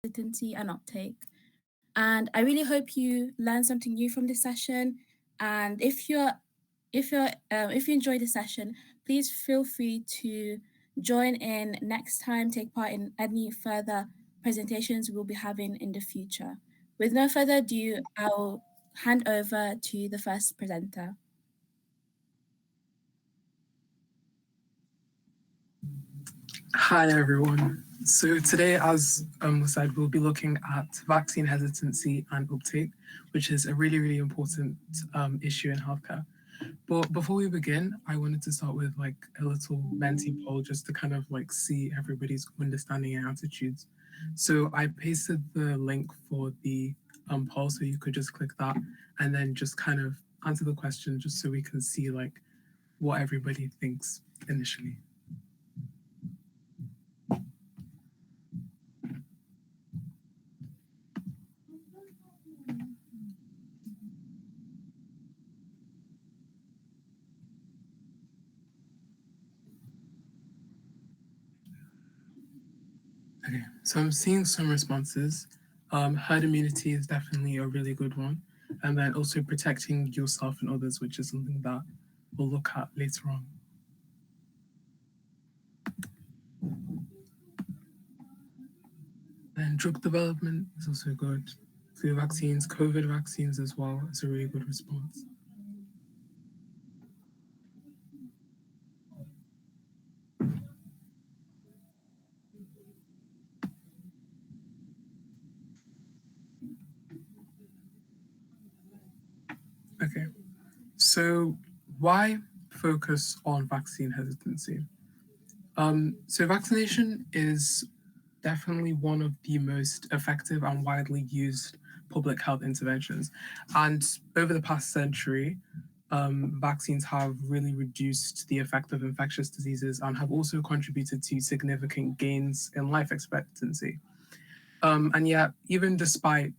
Hesitancy and Uptake. And I really hope you learned something new from this session. And if you enjoyed the session, please feel free to join in next time, take part in any further presentations we'll be having in the future. With no further ado, I'll hand over to the first presenter. Hi everyone. So today, as was said, we'll be looking at vaccine hesitancy and uptake, which is a really important issue in healthcare. But before we begin, I wanted to start with like a little Menti poll just to kind of like see everybody's understanding and attitudes. So I pasted the link for the poll, so you could just click that and then just kind of answer the question just so we can see like what everybody thinks initially. Okay, so I'm seeing some responses. Herd immunity is definitely a really good one. And then also protecting yourself and others, which is something that we'll look at later on. And drug development is also good. Flu vaccines, COVID vaccines as well is a really good response. Okay, so why focus on vaccine hesitancy? So vaccination is definitely one of the most effective and widely used public health interventions. And over the past century, vaccines have really reduced the effect of infectious diseases and have also contributed to significant gains in life expectancy. And yet, even despite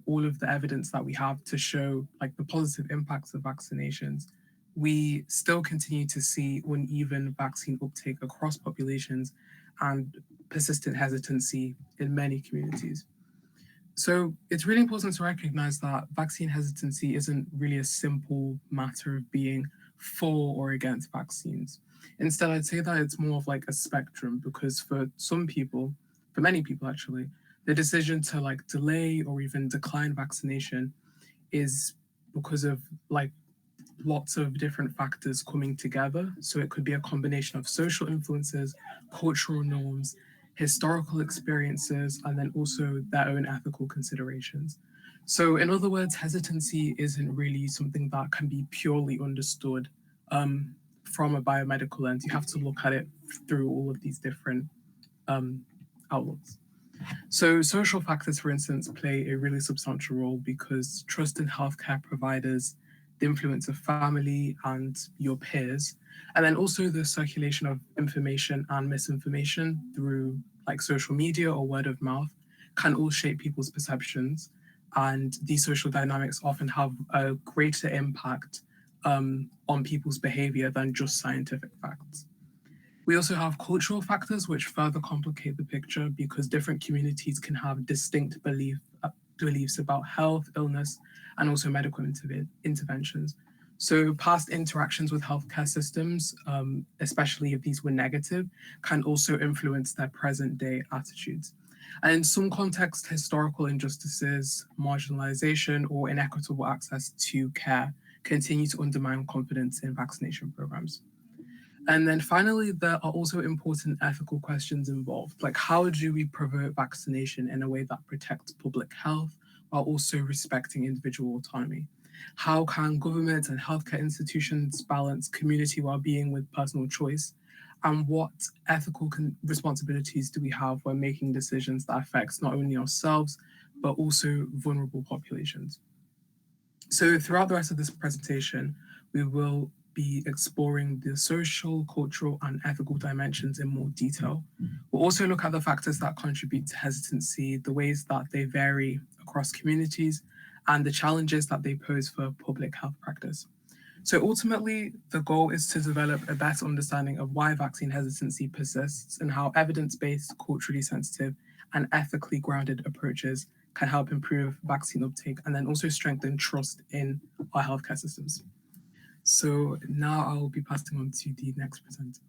all of the evidence that we have to show like the positive impacts of vaccinations, we still continue to see uneven vaccine uptake across populations and persistent hesitancy in many communities. So it's really important to recognize that vaccine hesitancy isn't really a simple matter of being for or against vaccines. Instead, I'd say that it's more of like a spectrum because for some people, for many people actually, the decision to like delay or even decline vaccination is because of like lots of different factors coming together. So it could be a combination of social influences, cultural norms, historical experiences, and then also their own ethical considerations. So, in other words, hesitancy isn't really something that can be purely understood from a biomedical lens. You have to look at it through all of these different outlooks. So, social factors, for instance, play a really substantial role because trust in healthcare providers, the influence of family and your peers, and then also the circulation of information and misinformation through like social media or word of mouth can all shape people's perceptions. And these social dynamics often have a greater impact on people's behavior than just scientific facts. We also have cultural factors which further complicate the picture because different communities can have distinct beliefs about health, illness, and also medical interventions. So past interactions with healthcare systems, especially if these were negative, can also influence their present day attitudes. And in some contexts, historical injustices, marginalization, or inequitable access to care continue to undermine confidence in vaccination programs. And then finally, there are also important ethical questions involved, like how do we promote vaccination in a way that protects public health while also respecting individual autonomy? How can governments and healthcare institutions balance community well-being with personal choice? And what ethical responsibilities do we have when making decisions that affects not only ourselves, but also vulnerable populations? So throughout the rest of this presentation, we will be exploring the social, cultural, and ethical dimensions in more detail. We'll also look at the factors that contribute to hesitancy, the ways that they vary across communities, and the challenges that they pose for public health practice. So ultimately, the goal is to develop a better understanding of why vaccine hesitancy persists and how evidence-based, culturally sensitive, and ethically grounded approaches can help improve vaccine uptake and then also strengthen trust in our healthcare systems. So now I'll be passing on to the next presenter.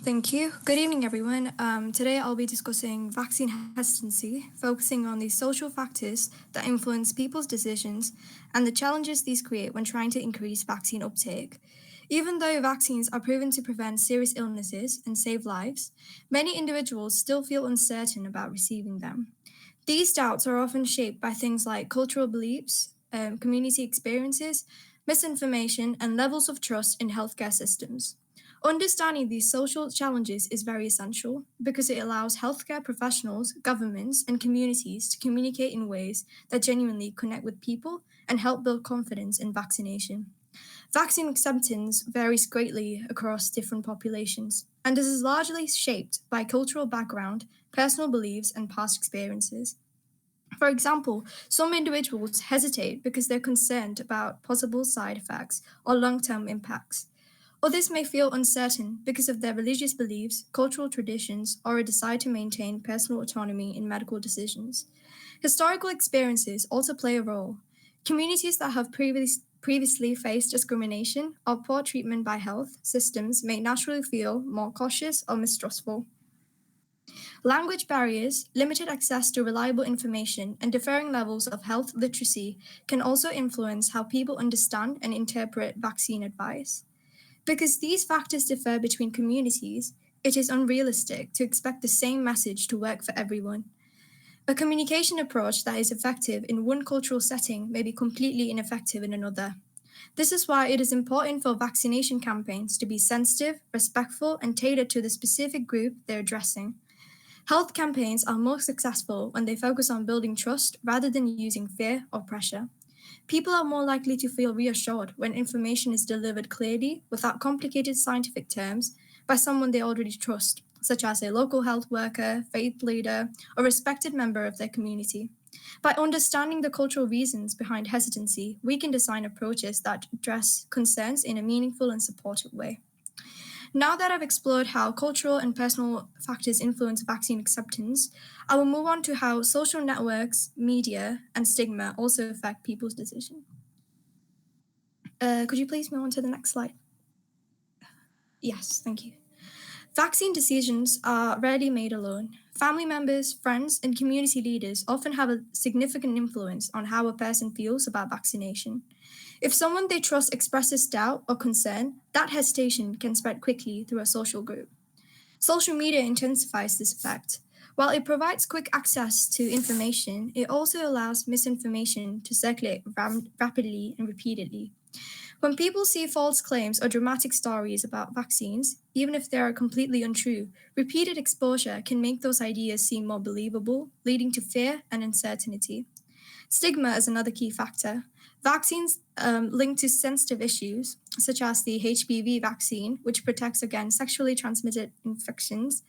Thank you. Good evening, everyone. Today I'll be discussing vaccine hesitancy, focusing on the social factors that influence people's decisions and the challenges these create when trying to increase vaccine uptake. Even though vaccines are proven to prevent serious illnesses and save lives, many individuals still feel uncertain about receiving them. These doubts are often shaped by things like cultural beliefs, community experiences, misinformation, and levels of trust in healthcare systems. Understanding these social challenges is very essential because it allows healthcare professionals, governments, and communities to communicate in ways that genuinely connect with people and help build confidence in vaccination. Vaccine acceptance varies greatly across different populations, and this is largely shaped by cultural background, personal beliefs, and past experiences. For example, some individuals hesitate because they're concerned about possible side effects or long term impacts. Others may feel uncertain because of their religious beliefs, cultural traditions, or a desire to maintain personal autonomy in medical decisions. Historical experiences also play a role. Communities that have previously faced discrimination or poor treatment by health systems may naturally feel more cautious or mistrustful. Language barriers, limited access to reliable information, and differing levels of health literacy can also influence how people understand and interpret vaccine advice. Because these factors differ between communities, it is unrealistic to expect the same message to work for everyone. A communication approach that is effective in one cultural setting may be completely ineffective in another. This is why it is important for vaccination campaigns to be sensitive, respectful, and tailored to the specific group they're addressing. Health campaigns are more successful when they focus on building trust rather than using fear or pressure. People are more likely to feel reassured when information is delivered clearly without complicated scientific terms by someone they already trust, such as a local health worker, faith leader, or respected member of their community. By understanding the cultural reasons behind hesitancy, we can design approaches that address concerns in a meaningful and supportive way. Now that I've explored how cultural and personal factors influence vaccine acceptance, I will move on to how social networks, media, and stigma also affect people's decision. Could you please move on to the next slide? Yes, thank you. Vaccine decisions are rarely made alone. Family members, friends, and community leaders often have a significant influence on how a person feels about vaccination. If someone they trust expresses doubt or concern, that hesitation can spread quickly through a social group. Social media intensifies this effect. While it provides quick access to information, it also allows misinformation to circulate rapidly and repeatedly. When people see false claims or dramatic stories about vaccines, even if they are completely untrue, repeated exposure can make those ideas seem more believable, leading to fear and uncertainty. Stigma is another key factor. Vaccines linked to sensitive issues, such as the HPV vaccine, which protects against sexually transmitted infections,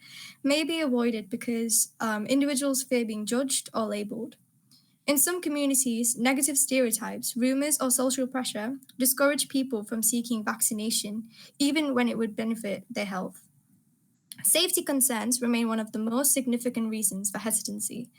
may be avoided because individuals fear being judged or labeled. In some communities, negative stereotypes, rumors, or social pressure discourage people from seeking vaccination, even when it would benefit their health. Safety concerns remain one of the most significant reasons for hesitancy.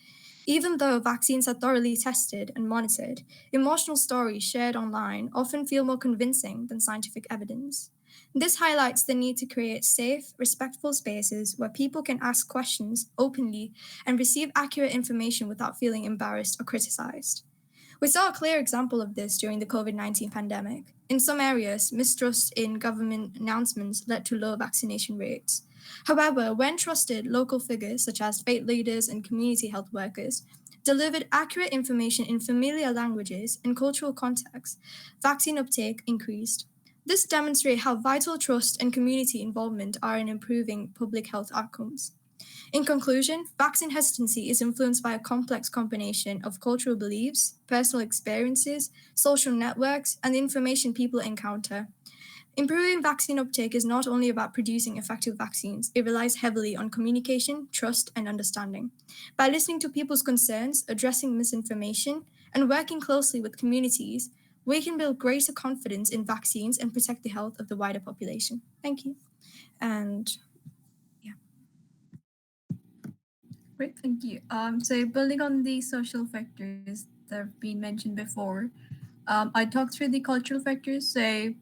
Even though vaccines are thoroughly tested and monitored, emotional stories shared online often feel more convincing than scientific evidence. This highlights the need to create safe, respectful spaces where people can ask questions openly and receive accurate information without feeling embarrassed or criticized. We saw a clear example of this during the COVID-19 pandemic. In some areas, mistrust in government announcements led to low vaccination rates. However, when trusted local figures such as faith leaders and community health workers delivered accurate information in familiar languages and cultural contexts, vaccine uptake increased. This demonstrates how vital trust and community involvement are in improving public health outcomes. In conclusion, vaccine hesitancy is influenced by a complex combination of cultural beliefs, personal experiences, social networks, and the information people encounter. Improving vaccine uptake is not only about producing effective vaccines, it relies heavily on communication, trust, and understanding. By listening to people's concerns, addressing misinformation, and working closely with communities, we can build greater confidence in vaccines and protect the health of the wider population. Thank you. And yeah. Great, thank you. So building on the social factors that have been mentioned before, I talked through the cultural factors. So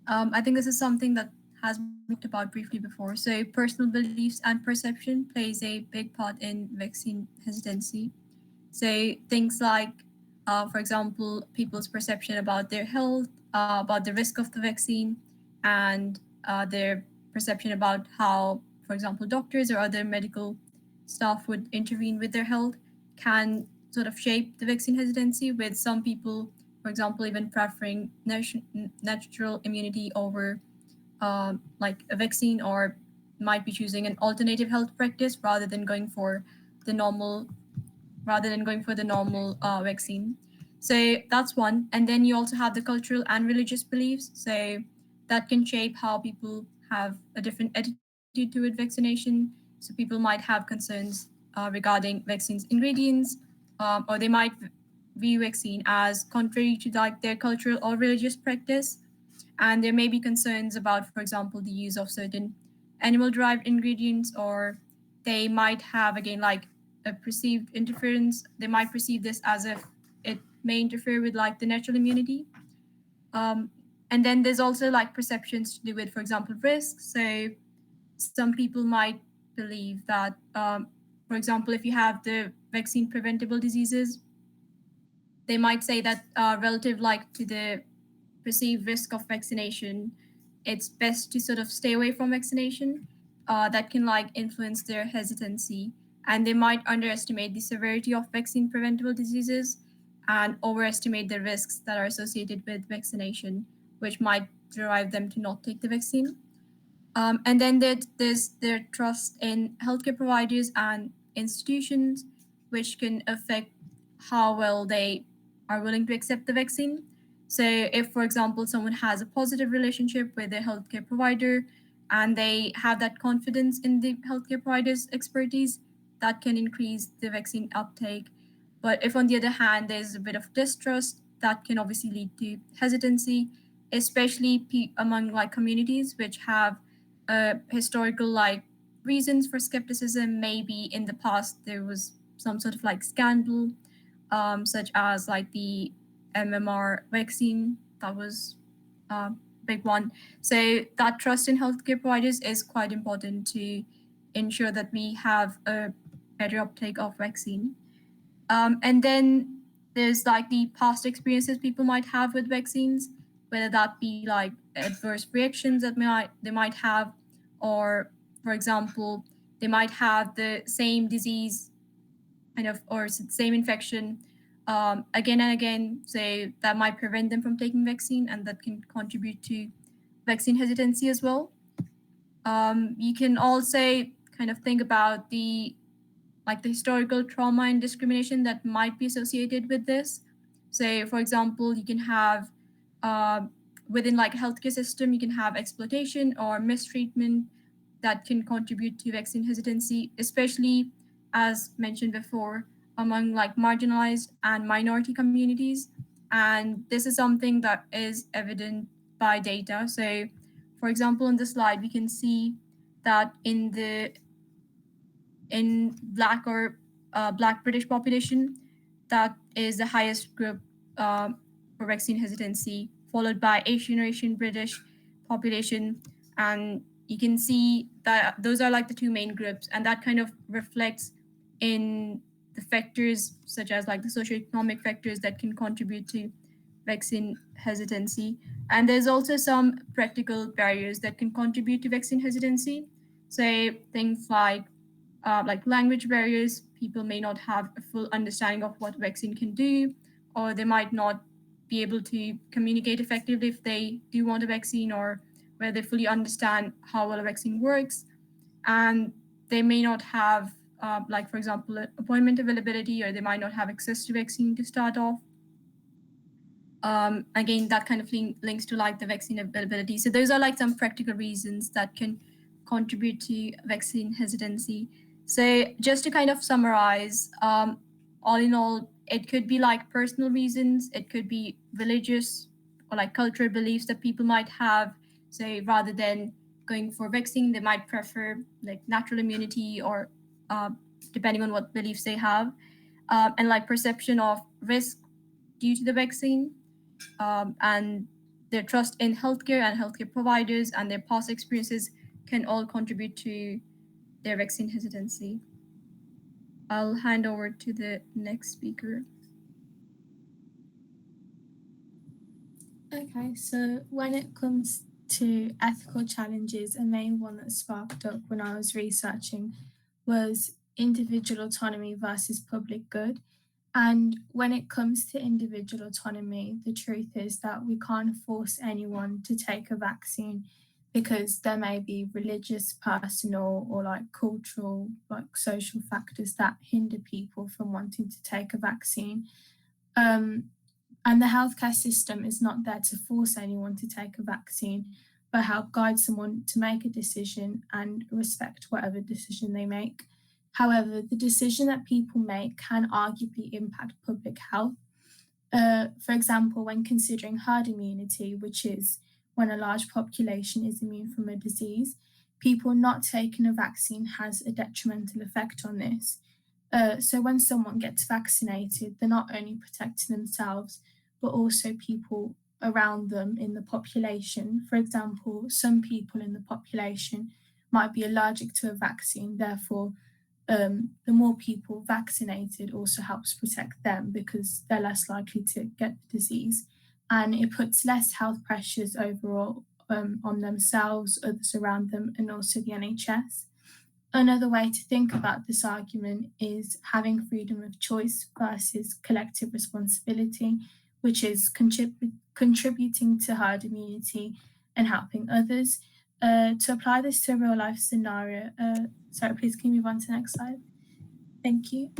I think this is something that has been talked about briefly before. So personal beliefs and perception plays a big part in vaccine hesitancy. So things like, for example, people's perception about their health, about the risk of the vaccine, and their perception about how, for example, doctors or other medical staff would intervene with their health can sort of shape the vaccine hesitancy, with some people, for example, even preferring natural immunity over like a vaccine, or might be choosing an alternative health practice the normal the normal vaccine. So that's one. And then you also have the cultural and religious beliefs. So that can shape how people have a different attitude toward vaccination. So people might have concerns regarding vaccines ingredients, or they might view vaccine as contrary to like their cultural or religious practice. And there may be concerns about, for example, the use of certain animal derived ingredients, or they might have, again, like a perceived interference. They might perceive this as if it may interfere with like the natural immunity. Um, and then there's also like perceptions to do with, for example, risks. So some people might believe that, for example, if you have the vaccine preventable diseases, they might say that relative like to the perceived risk of vaccination, it's best to sort of stay away from vaccination. That can like influence their hesitancy, and they might underestimate the severity of vaccine preventable diseases and overestimate the risks that are associated with vaccination, which might drive them to not take the vaccine. And then there's their trust in healthcare providers and institutions, which can affect how well they are willing to accept the vaccine. So, if, for example, someone has a positive relationship with their healthcare provider and they have that confidence in the healthcare provider's expertise, that can increase the vaccine uptake. But if, on the other hand, there's a bit of distrust, that can obviously lead to hesitancy, especially among like communities which have historical like reasons for skepticism. Maybe in the past there was some sort of like scandal, such as like the MMR vaccine. That was a big one. So that trust in healthcare providers is quite important to ensure that we have a better uptake of vaccine. And then there's like the past experiences people might have with vaccines, whether that be like adverse reactions that they might have, or for example, they might have the same disease kind of or same infection again and again. So that might prevent them from taking vaccine, and that can contribute to vaccine hesitancy as well. You can also kind of think about the historical trauma and discrimination that might be associated with this. So, for example, you can have uh, within like a healthcare system, you can have exploitation or mistreatment that can contribute to vaccine hesitancy, especially as mentioned before, among like marginalized and minority communities. And this is something that is evident by data. So, for example, on the slide, we can see that in Black or Black British population, that is the highest group for vaccine hesitancy, followed by Asian British population. And you can see that those are like the two main groups, and that kind of reflects in the factors such as like the socioeconomic factors that can contribute to vaccine hesitancy. And there's also some practical barriers that can contribute to vaccine hesitancy. So things like language barriers. People may not have a full understanding of what vaccine can do, or they might not be able to communicate effectively if they do want a vaccine, or where they fully understand how well a vaccine works. And they may not have, like, for example, appointment availability, or they might not have access to vaccine to start off. Again, that kind of links to like the vaccine availability. So those are like some practical reasons that can contribute to vaccine hesitancy. So just to kind of summarize, all in all, it could be like personal reasons, it could be religious or like cultural beliefs that people might have. So rather than going for vaccine, they might prefer like natural immunity or uh, depending on what beliefs they have, and like perception of risk due to the vaccine, and their trust in healthcare and healthcare providers and their past experiences can all contribute to their vaccine hesitancy. I'll hand over to the next speaker. Okay, so when it comes to ethical challenges, a main one that sparked up when I was researching was individual autonomy versus public good. And when it comes to individual autonomy, the truth is that we can't force anyone to take a vaccine because there may be religious, personal, or like cultural, like social factors that hinder people from wanting to take a vaccine. And the healthcare system is not there to force anyone to take a vaccine, but help guide someone to make a decision and respect whatever decision they make. However, the decision that people make can arguably impact public health. For example, when considering herd immunity, which is when a large population is immune from a disease, people not taking a vaccine has a detrimental effect on this. So when someone gets vaccinated, they're not only protecting themselves, but also people around them in the population. For example, some people in the population might be allergic to a vaccine, therefore, the more people vaccinated also helps protect them because they're less likely to get the disease. And it puts less health pressures overall on themselves, others around them, and also the NHS. Another way to think about this argument is having freedom of choice versus collective responsibility, which is contributing to herd immunity and helping others. To apply this to a real life scenario, sorry, please can you move on to the next slide? Thank you.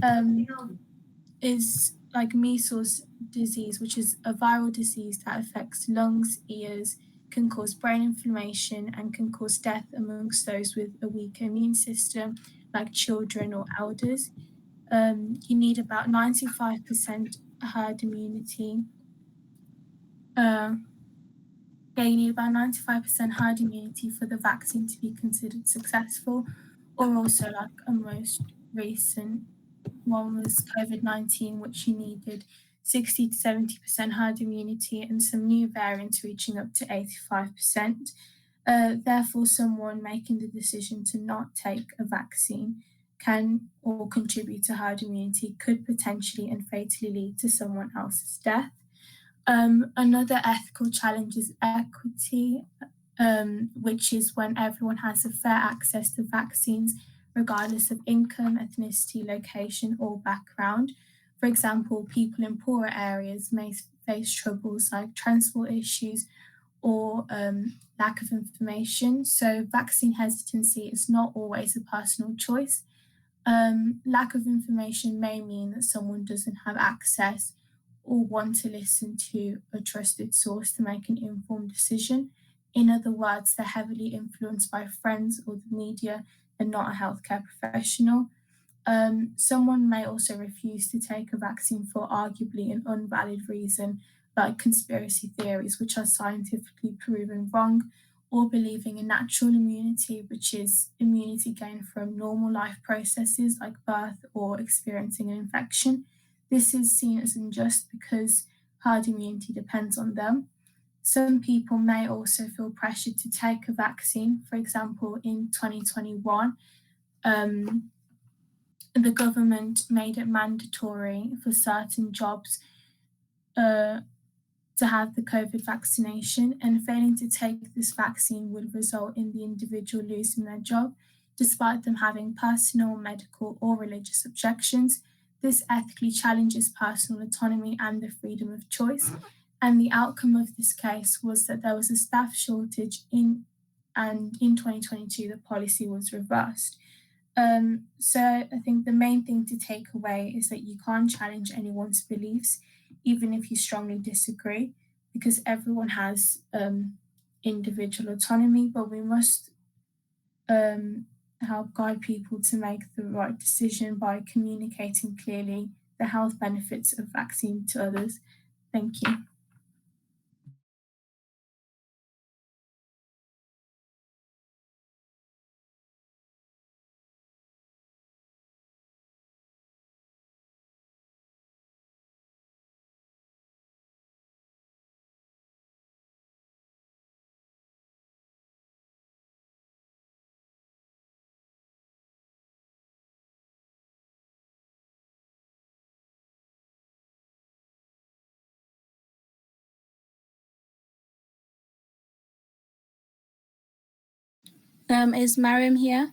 Is like measles disease, which is a viral disease that affects lungs, ears, can cause brain inflammation and can cause death amongst those with a weak immune system, like children or elders. You need about 95% herd immunity. You need about 95% herd immunity for the vaccine to be considered successful, or also like a most recent one was COVID-19, which you needed 60 to 70% herd immunity and some new variants reaching up to 85%. Therefore, someone making the decision to not take a vaccine can or contribute to herd immunity could potentially and fatally lead to someone else's death. Another ethical challenge is equity, which is when everyone has a fair access to vaccines, regardless of income, ethnicity, location, or background. For example, people in poorer areas may face troubles like transport issues or lack of information. So, vaccine hesitancy is not always a personal choice. Lack of information may mean that someone doesn't have access or want to listen to a trusted source to make an informed decision. In other words, they're heavily influenced by friends or the media and not a healthcare professional. Someone may also refuse to take a vaccine for arguably an unvalid reason, like conspiracy theories, which are scientifically proven wrong, or believing in natural immunity, which is immunity gained from normal life processes like birth or experiencing an infection. This is seen as unjust because herd immunity depends on them. Some people may also feel pressured to take a vaccine. For example, in 2021, the government made it mandatory for certain jobs to have the COVID vaccination, and failing to take this vaccine would result in the individual losing their job, despite them having personal, medical, or religious objections. This ethically challenges personal autonomy and the freedom of choice. And the outcome of this case was that there was a staff shortage and in 2022, the policy was reversed. So I think the main thing to take away is that you can't challenge anyone's beliefs, even if you strongly disagree, because everyone has individual autonomy, but we must help guide people to make the right decision by communicating clearly the health benefits of vaccine to others. Thank you. Is Mariam here?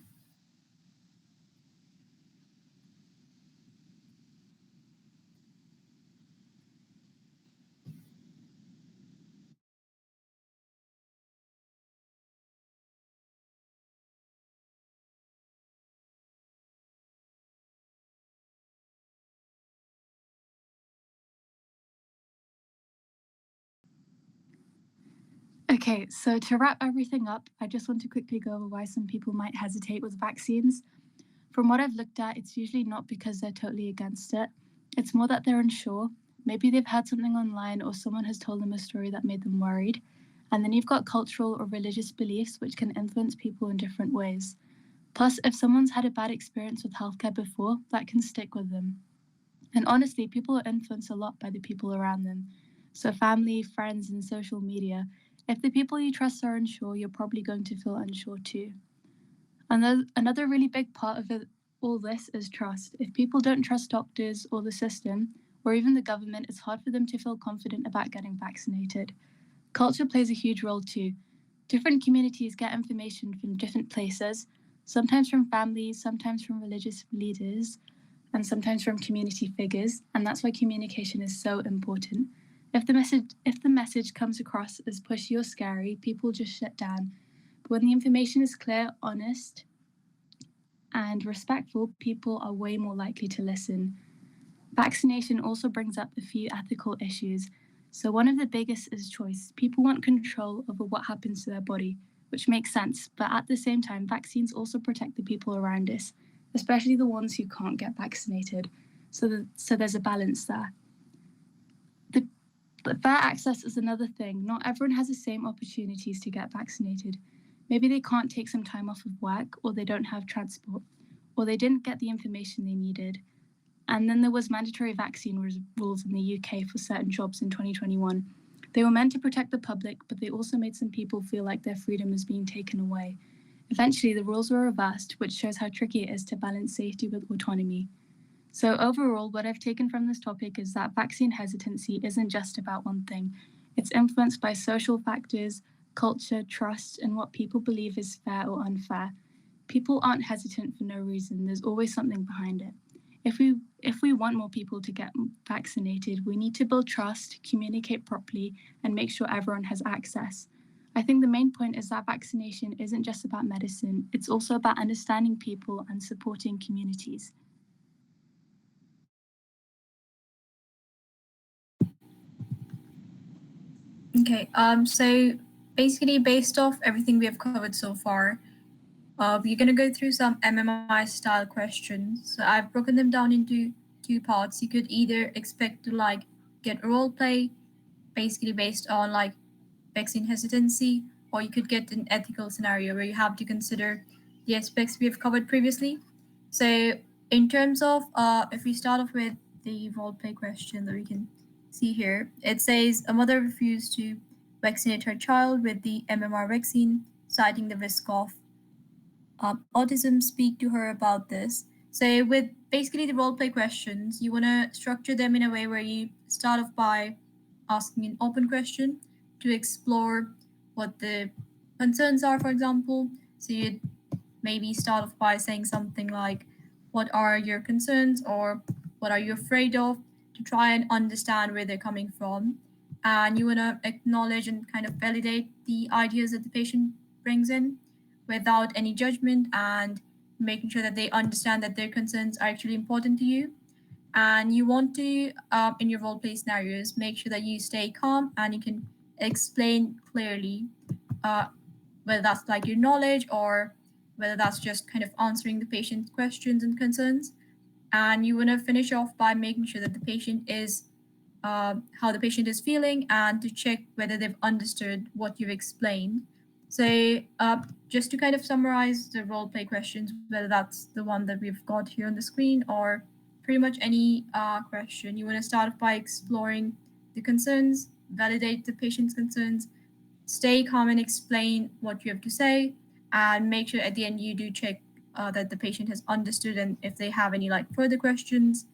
Okay, so to wrap everything up, I just want to quickly go over why some people might hesitate with vaccines. From what I've looked at, it's usually not because they're totally against it. It's more that they're unsure. Maybe they've heard something online or someone has told them a story that made them worried. And then you've got cultural or religious beliefs which can influence people in different ways. Plus, if someone's had a bad experience with healthcare before, that can stick with them. And honestly, people are influenced a lot by the people around them. So, family, friends, and social media. If the people you trust are unsure, you're probably going to feel unsure too. Another really big part of all this is trust. If people don't trust doctors or the system, or even the government, it's hard for them to feel confident about getting vaccinated. Culture plays a huge role too. Different communities get information from different places, sometimes from families, sometimes from religious leaders, and sometimes from community figures, and that's why communication is so important. If the message comes across as pushy or scary, people just shut down. But when the information is clear, honest, and respectful, people are way more likely to listen. Vaccination also brings up a few ethical issues. So, one of the biggest is choice. People want control over what happens to their body, which makes sense. But at the same time, vaccines also protect the people around us, especially the ones who can't get vaccinated. So there's a balance there. But fair access is another thing. Not everyone has the same opportunities to get vaccinated. Maybe they can't take some time off of work, or they don't have transport, or they didn't get the information they needed. And then there was mandatory vaccine rules in the UK for certain jobs in 2021. They were meant to protect the public, but they also made some people feel like their freedom is being taken away. Eventually, the rules were reversed, which shows how tricky it is to balance safety with autonomy. So overall, what I've taken from this topic is that vaccine hesitancy isn't just about one thing. It's influenced by social factors, culture, trust, and what people believe is fair or unfair. People aren't hesitant for no reason. There's always something behind it. If we want more people to get vaccinated, we need to build trust, communicate properly, and make sure everyone has access. I think the main point is that vaccination isn't just about medicine, it's also about understanding people and supporting communities. Okay, so basically, based off everything we have covered so far, we're gonna go through some MMI style questions. So I've broken them down into two parts. You could either expect to like get a role play, basically based on like vaccine hesitancy, or you could get an ethical scenario where you have to consider the aspects we have covered previously. So in terms of if we start off with the role play question that we can see here, it says a mother refused to vaccinate her child with the MMR vaccine, citing the risk of autism. Speak to her about this. So with basically the role play questions, you want to structure them in a way where you start off by asking an open question to explore what the concerns are, for example. So you'd maybe start off by saying something like, what are your concerns, or what are you afraid of, to try and understand where they're coming from. And you want to acknowledge and kind of validate the ideas that the patient brings in without any judgment, and making sure that they understand that their concerns are actually important to you. And you want to, in your role play scenarios, make sure that you stay calm and you can explain clearly, uh, whether that's like your knowledge or whether that's just kind of answering the patient's questions and concerns. And you want to finish off by making sure that the patient is, how the patient is feeling, and to check whether they've understood what you've explained. So, just to kind of summarize the role play questions, whether that's the one that we've got here on the screen or pretty much any question, you want to start off by exploring the concerns, validate the patient's concerns, stay calm and explain what you have to say, and make sure at the end you do check that the patient has understood, and if they have any like further questions.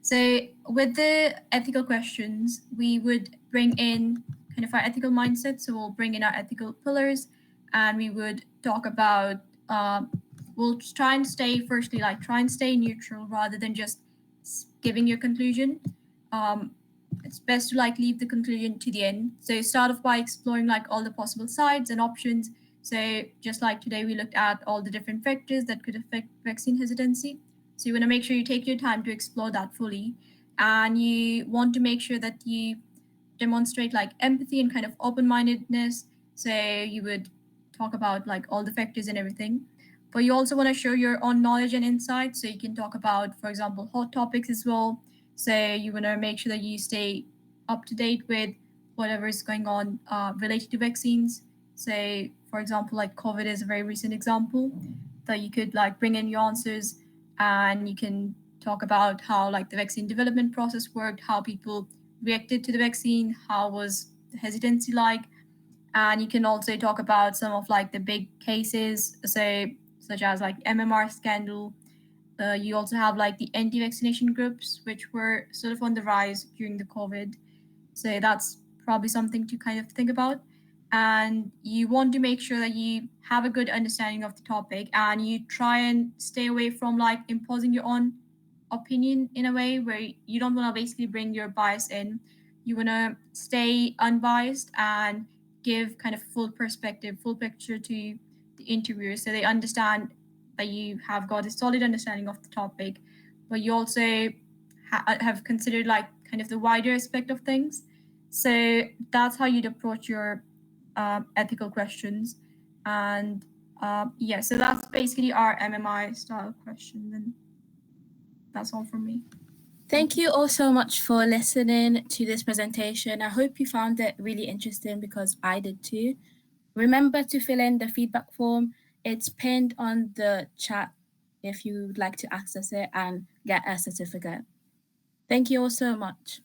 So with the ethical questions, we would bring in kind of our ethical mindset. So we'll bring in our ethical pillars, and we would talk about. We'll try and stay neutral rather than just giving your conclusion. It's best to leave the conclusion to the end. So start off by exploring all the possible sides and options. So just like today, we looked at all the different factors that could affect vaccine hesitancy. So you want to make sure you take your time to explore that fully, and you want to make sure that you demonstrate empathy and kind of open-mindedness. So you would talk about all the factors and everything, but you also want to show your own knowledge and insight. So you can talk about, for example, hot topics as well. So you want to make sure that you stay up to date with whatever is going on related to vaccines. So, for example, COVID is a very recent example that you could bring in your answers, and you can talk about how the vaccine development process worked, how people reacted to the vaccine, how was the hesitancy like, and you can also talk about some of the big cases, say such as MMR scandal. You also have the anti-vaccination groups, which were sort of on the rise during the COVID. So that's probably something to kind of think about. And you want to make sure that you have a good understanding of the topic, and you try and stay away from imposing your own opinion in a way where you don't want to basically bring your bias in. You want to stay unbiased and give kind of full perspective, full picture to the interviewer, so they understand that you have got a solid understanding of the topic, but you also have considered kind of the wider aspect of things. So that's how you'd approach your ethical questions. And yeah, so that's basically our MMI style question. And that's all from me. Thank you all so much for listening to this presentation. I hope you found it really interesting, because I did too. Remember to fill in the feedback form. It's pinned on the chat if you would like to access it and get a certificate. Thank you all so much.